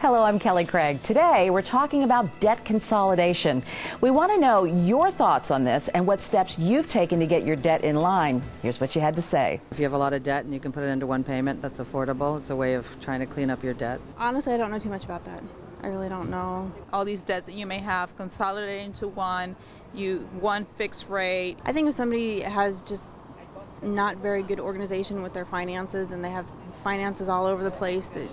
Hello, I'm Kelly Craig. Today, we're talking about debt consolidation. We want to know your thoughts on this and what steps you've taken to get your debt in line. Here's what you had to say. If you have a lot of debt and you can put it into one payment, that's affordable. It's a way of trying to clean up your debt. Honestly, I don't know too much about that. I really don't know. All these debts that you may have consolidated into one fixed rate. I think if somebody has just not very good organization with their finances and they have finances all over the place, that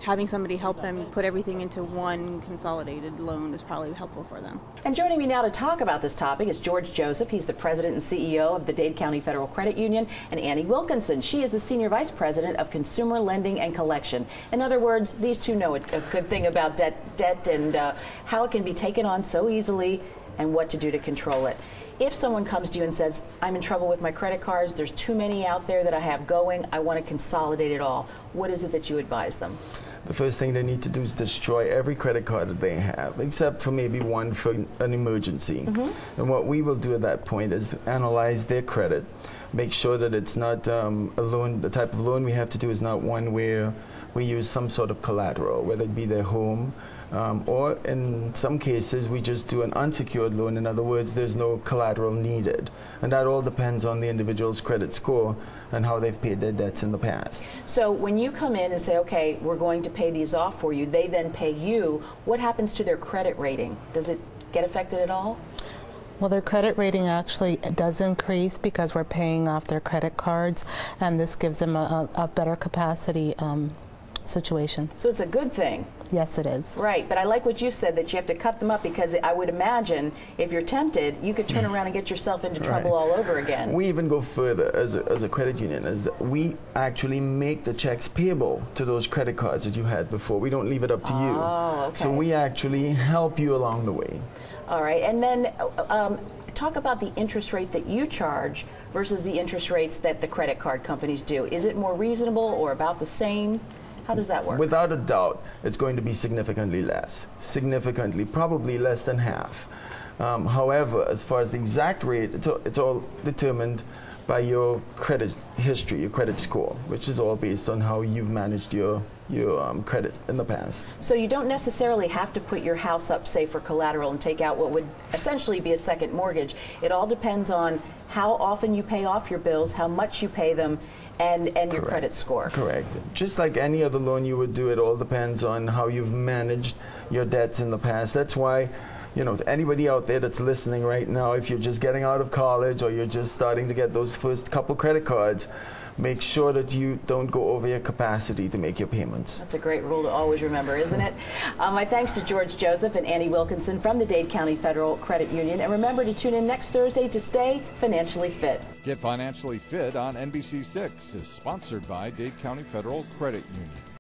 having somebody help them put everything into one consolidated loan is probably helpful for them. And joining me now to talk about this topic is George Joseph. He's the president and CEO of the Dade County Federal Credit Union, and Annie Wilkinson. She is the senior vice president of consumer lending and collection. In other words, these two know a good thing about debt and how it can be taken on so easily and what to do to control it. If someone comes to you and says, I'm in trouble with my credit cards, there's too many out there that I have going, I want to consolidate it all, what is it that you advise them? The first thing they need to do is destroy every credit card that they have, except for maybe one for an emergency. And what we will do at that point is analyze their credit, make sure that it's not a loan, the type of loan we have to do is not one where we use some sort of collateral, whether it be their home, or in some cases we just do an unsecured loan. In other words, there's no collateral needed. And that all depends on the individual's credit score and how they've paid their debts in the past. So when you come in and say, okay, we're going to pay these off for you, they then pay you, what happens to their credit rating? Does it get affected at all? Well, their credit rating actually does increase because we're paying off their credit cards, and this gives them a better capacity situation. So it's a good thing. Yes, it is. Right, but I like what you said, that you have to cut them up, because I would imagine if you're tempted, you could turn around and get yourself into trouble all over again. We even go further as a credit union, as we actually make the checks payable to those credit cards that you had before. We don't leave it up to you. Okay. So we actually help you along the way. All right, and then talk about the interest rate that you charge versus the interest rates that the credit card companies do. Is it more reasonable or about the same? How does that work? Without a doubt, it's going to be significantly less. Significantly, probably less than half. However, as far as the exact rate, it's all determined by your credit history, your credit score, which is all based on how you've managed your credit in the past. So you don't necessarily have to put your house up, say, for collateral and take out what would essentially be a second mortgage. It all depends on how often you pay off your bills, how much you pay them, and your credit score. Correct. Just like any other loan you would do, it all depends on how you've managed your debts in the past. That's why, you know, to anybody out there that's listening right now, if you're just getting out of college or you're just starting to get those first couple credit cards, make sure that you don't go over your capacity to make your payments. That's a great rule to always remember, isn't it? My thanks to George Joseph and Annie Wilkinson from the Dade County Federal Credit Union. And remember to tune in next Thursday to stay financially fit. Get Financially Fit on NBC6 is sponsored by Dade County Federal Credit Union.